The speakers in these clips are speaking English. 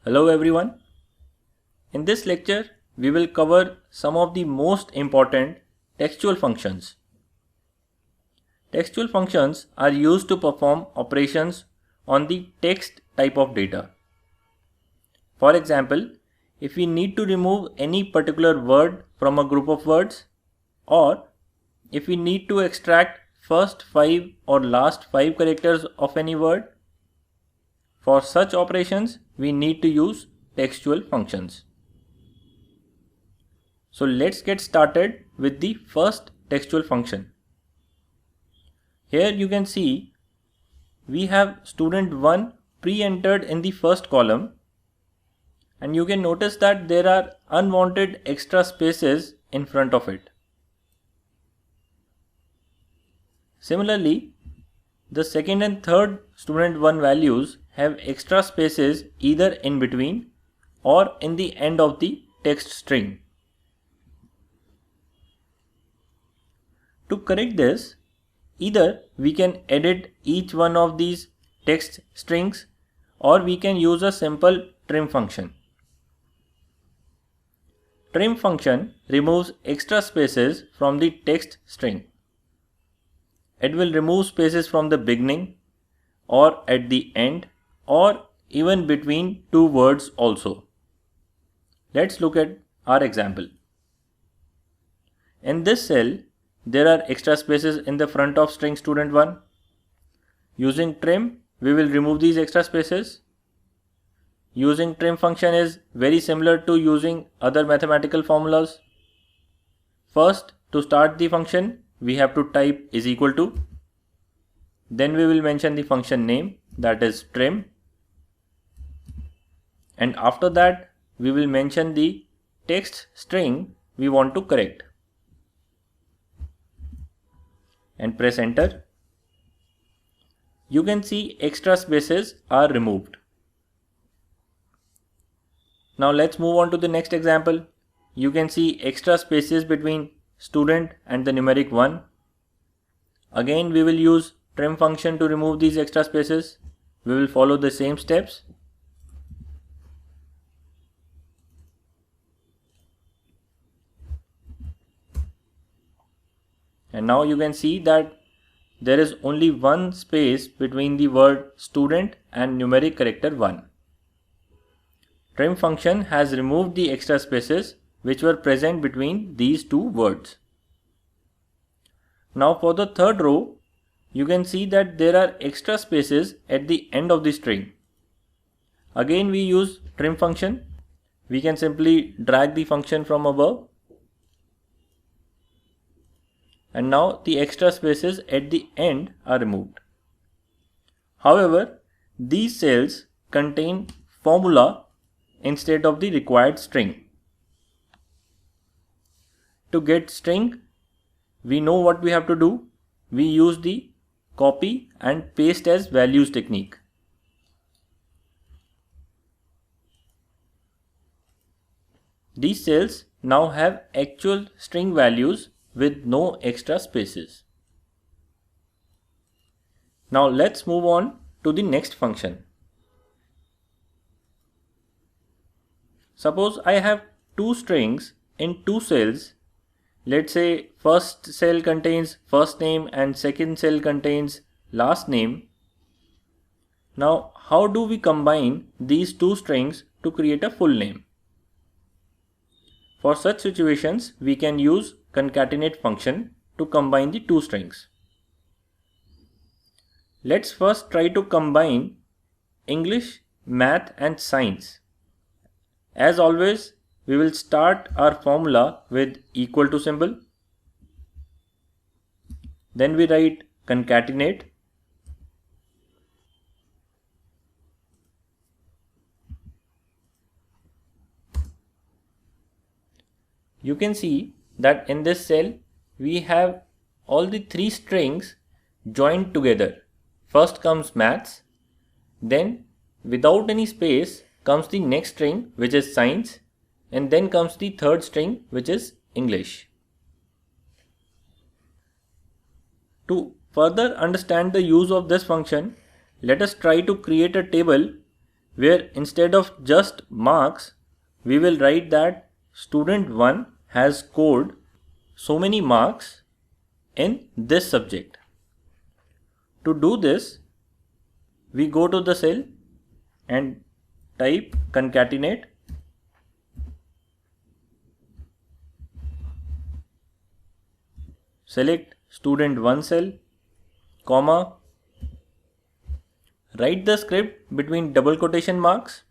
Hello everyone. In this lecture, we will cover some of the most important textual functions. Textual functions are used to perform operations on the text type of data. For example, if we need to remove any particular word from a group of words, or if we need to extract first 5 or last 5 characters of any word, for such operations we need to use textual functions. So let's get started with the first textual function. Here you can see we have student1 pre-entered in the first column, and you can notice that there are unwanted extra spaces in front of it. Similarly, the second and third student1 values have extra spaces either in between or in the end of the text string. To correct this, either we can edit each one of these text strings or we can use a simple trim function. Trim function removes extra spaces from the text string. It will remove spaces from the beginning or at the end or even between two words also. Let's look at our example. In this cell, there are extra spaces in the front of string student1. Using trim, we will remove these extra spaces. Using trim function is very similar to using other mathematical formulas. First, to start the function, we have to type is equal to. Then we will mention the function name, that is trim. And after that, we will mention the text string we want to correct. And press enter. You can see extra spaces are removed. Now let's move on to the next example. You can see extra spaces between student and the numeric 1. Again, we will use trim function to remove these extra spaces. We will follow the same steps. And now you can see that there is only one space between the word student and numeric character 1. Trim function has removed the extra spaces which were present between these two words. Now for the third row, you can see that there are extra spaces at the end of the string. Again, we use trim function. We can simply drag the function from above. And now the extra spaces at the end are removed. However, these cells contain formula instead of the required string. To get string, we know what we have to do. We use the copy and paste as values technique. These cells now have actual string values with no extra spaces. Now let's move on to the next function. Suppose I have two strings in two cells. Let's say first cell contains first name and second cell contains last name. Now how do we combine these two strings to create a full name? For such situations, we can use concatenate function to combine the two strings. Let's first try to combine English, math and science. As always, we will start our formula with equal to symbol. Then we write concatenate. You can see that in this cell we have all the three strings joined together. First comes maths, then without any space comes the next string which is science, and then comes the third string which is English. To further understand the use of this function, let us try to create a table where instead of just marks, we will write that student 1 has scored so many marks in this subject. To do this, we go to the cell and type concatenate select student 1 cell, comma, write the script between double quotation marks,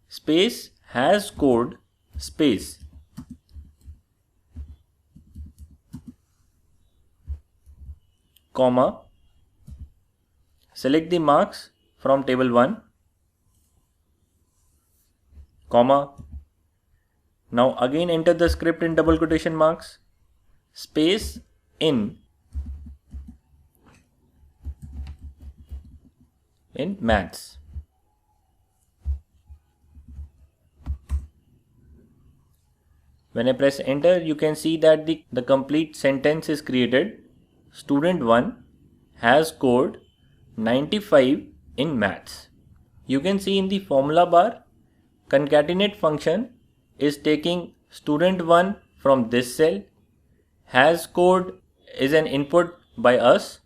space has scored space, comma, select the marks from table 1, comma, now again enter the script in double quotation marks, space in maths. When I press enter, you can see that the complete sentence is created. Student 1 has scored 95 in maths. You can see in the formula bar, concatenate function is taking student 1 from this cell, has scored is an input by us,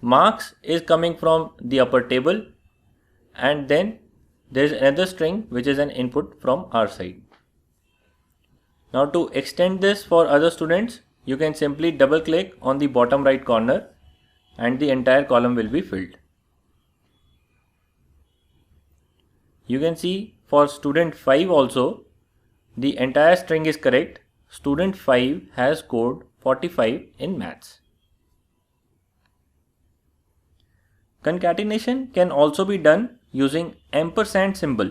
marks is coming from the upper table, and then there is another string which is an input from our side. Now to extend this for other students, you can simply double click on the bottom right corner and the entire column will be filled. You can see for student 5 also, the entire string is correct. Student 5 has scored 45 in maths. Concatenation can also be done using ampersand symbol.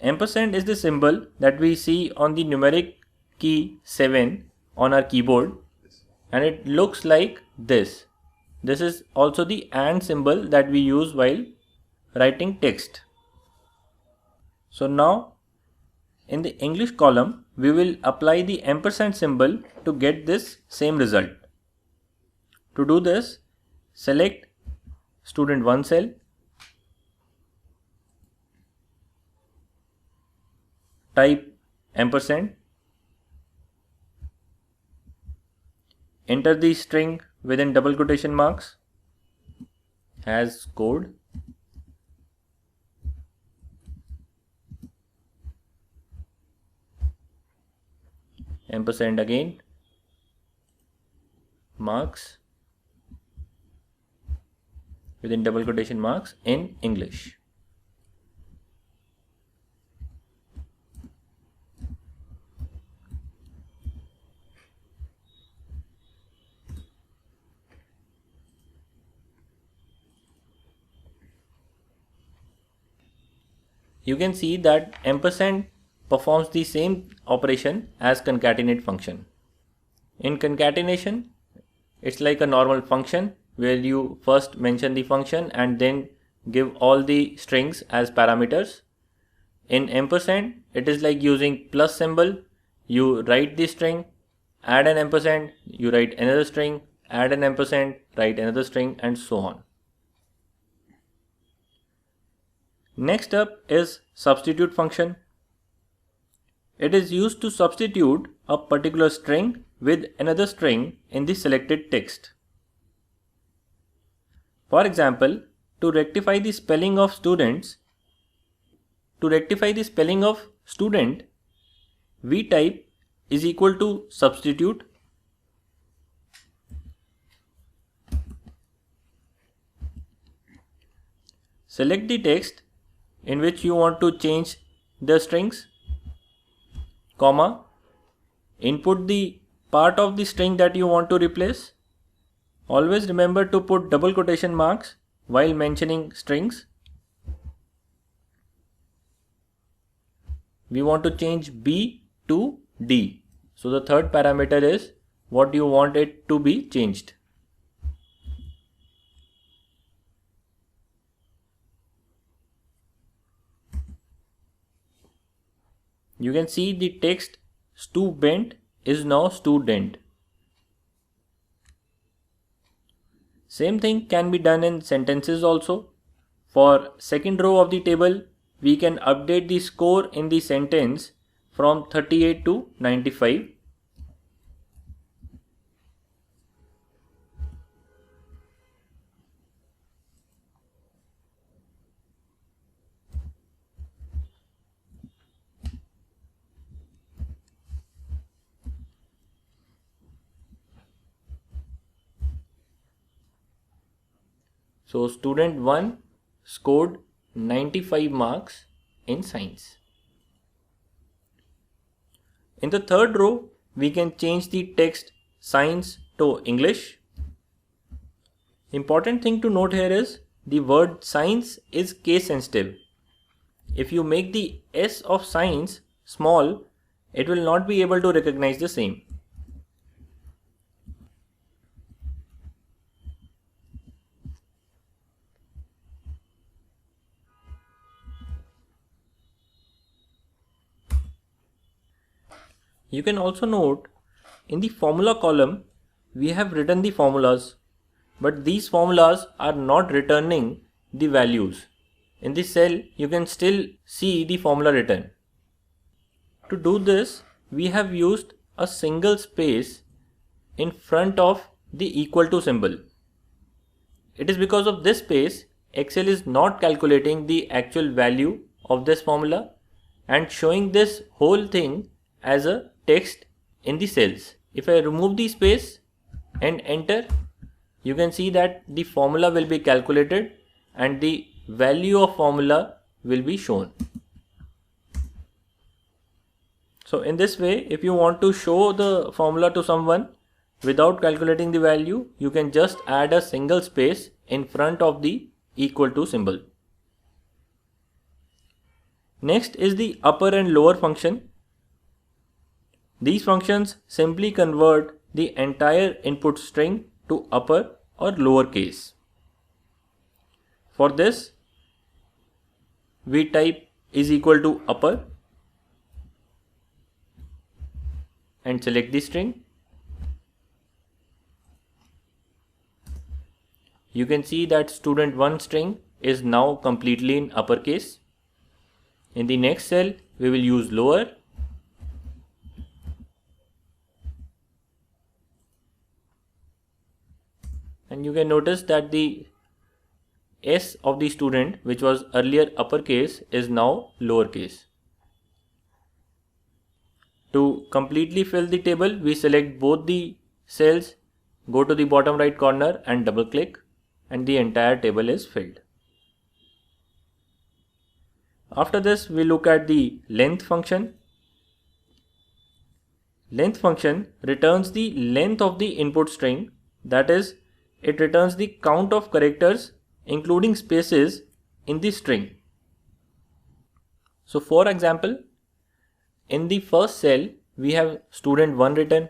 Ampersand is the symbol that we see on the numeric key 7 on our keyboard, and it looks like this. This is also the and symbol that we use while writing text. So now in the English column, we will apply the ampersand symbol to get this same result. To do this, select student 1 cell, type ampersand, enter the string within double quotation marks, has scored, ampersand again, marks within double quotation marks in English. You can see that ampersand performs the same operation as concatenate function. In concatenation, it's like a normal function where you first mention the function and then give all the strings as parameters. In ampersand, it is like using plus symbol. You write the string, add an ampersand, you write another string, add an ampersand, write another string, and so on. Next up is substitute function. It is used to substitute a particular string with another string in the selected text. For example, to rectify the spelling of student, we type is equal to substitute, select the text in which you want to change the strings, comma, input the part of the string that you want to replace. Always remember to put double quotation marks while mentioning strings. We want to change B to D. So the third parameter is what you want it to be changed. You can see the text student is now student. Same thing can be done in sentences also. For second row of the table, we can update the score in the sentence from 38 to 95. So student 1 scored 95 marks in science. In the third row, we can change the text science to English. Important thing to note here is the word science is case sensitive. If you make the S of science small, it will not be able to recognize the same. You can also note in the formula column, we have written the formulas, but these formulas are not returning the values. In this cell, you can still see the formula written. To do this, we have used a single space in front of the equal to symbol. It is because of this space, Excel is not calculating the actual value of this formula and showing this whole thing as a text in the cells. If I remove the space and enter, you can see that the formula will be calculated and the value of formula will be shown. So in this way, if you want to show the formula to someone without calculating the value, you can just add a single space in front of the equal to symbol. Next is the upper and lower function. These functions simply convert the entire input string to upper or lower case. For this, we type is equal to upper and select the string. You can see that student 1 string is now completely in uppercase. In the next cell, we will use lower. And you can notice that the S of the student, which was earlier uppercase, is now lowercase. To completely fill the table, we select both the cells, go to the bottom right corner and double click, and the entire table is filled. After this, we look at the length function. Length function returns the length of the input string, that is, it returns the count of characters including spaces in the string. So for example, in the first cell we have student 1 written.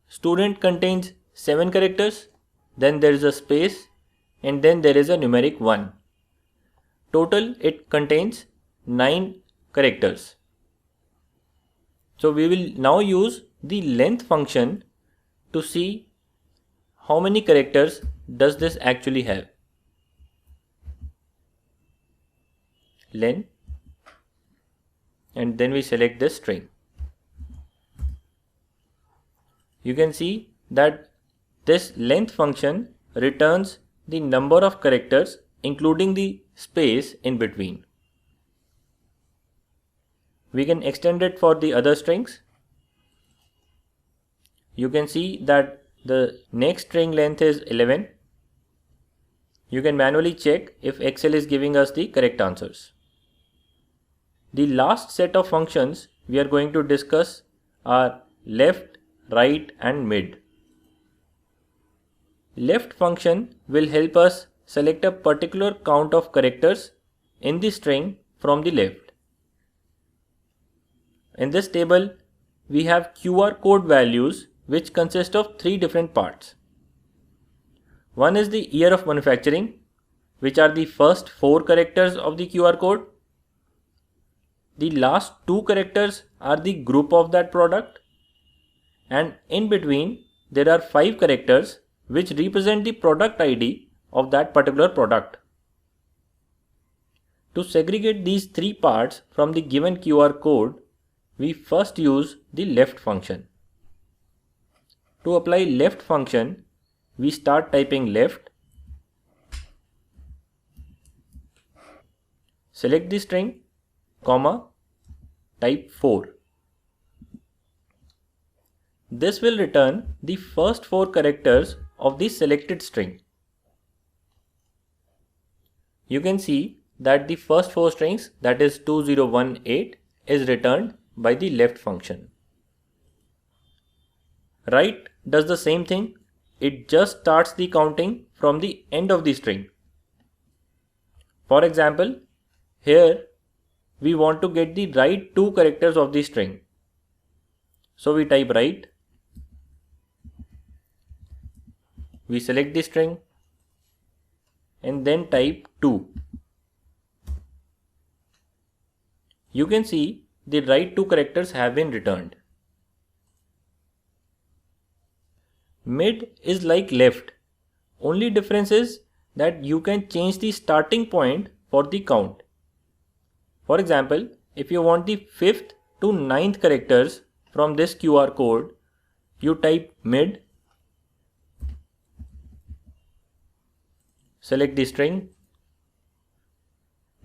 Student contains 7 characters, then there is a space, and then there is a numeric 1. Total it contains 9 characters. So we will now use the length function to see how many characters does this actually have. Len, and then we select this string. You can see that this length function returns the number of characters including the space in between. We can extend it for the other strings. You can see that the next string length is 11. You can manually check if Excel is giving us the correct answers. The last set of functions we are going to discuss are left, right, and mid. Left function will help us select a particular count of characters in the string from the left. In this table, we have QR code values which consist of 3 different parts. One is the year of manufacturing, which are the first 4 characters of the QR code. The last 2 characters are the group of that product, and in between there are 5 characters which represent the product ID of that particular product. To segregate these three parts from the given QR code, we first use the left function. To apply left function, we start typing left, select the string, comma, type 4. This will return the first 4 characters of the selected string. You can see that the first 4 strings, that is 2018, is returned by the left function. Right does the same thing. It just starts the counting from the end of the string. For example, here we want to get the right 2 characters of the string. So we type right, we select the string and then type 2. You can see the right 2 characters have been returned. Mid is like left. Only difference is that you can change the starting point for the count. For example, if you want the 5th to 9th characters from this QR code, you type mid, select the string,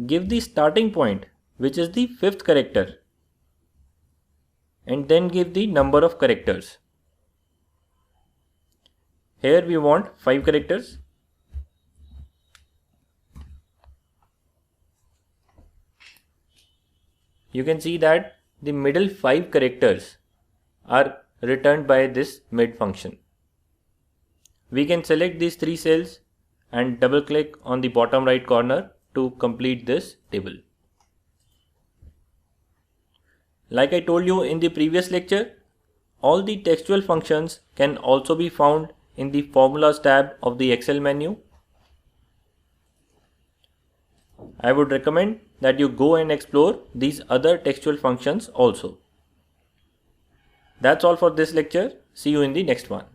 give the starting point, which is the 5th character, and then give the number of characters. Here we want 5 characters. You can see that the middle 5 characters are returned by this mid function. We can select these 3 cells and double click on the bottom right corner to complete this table. Like I told you in the previous lecture, all the textual functions can also be found in the Formulas tab of the Excel menu. I would recommend that you go and explore these other textual functions also. That's all for this lecture. See you in the next one.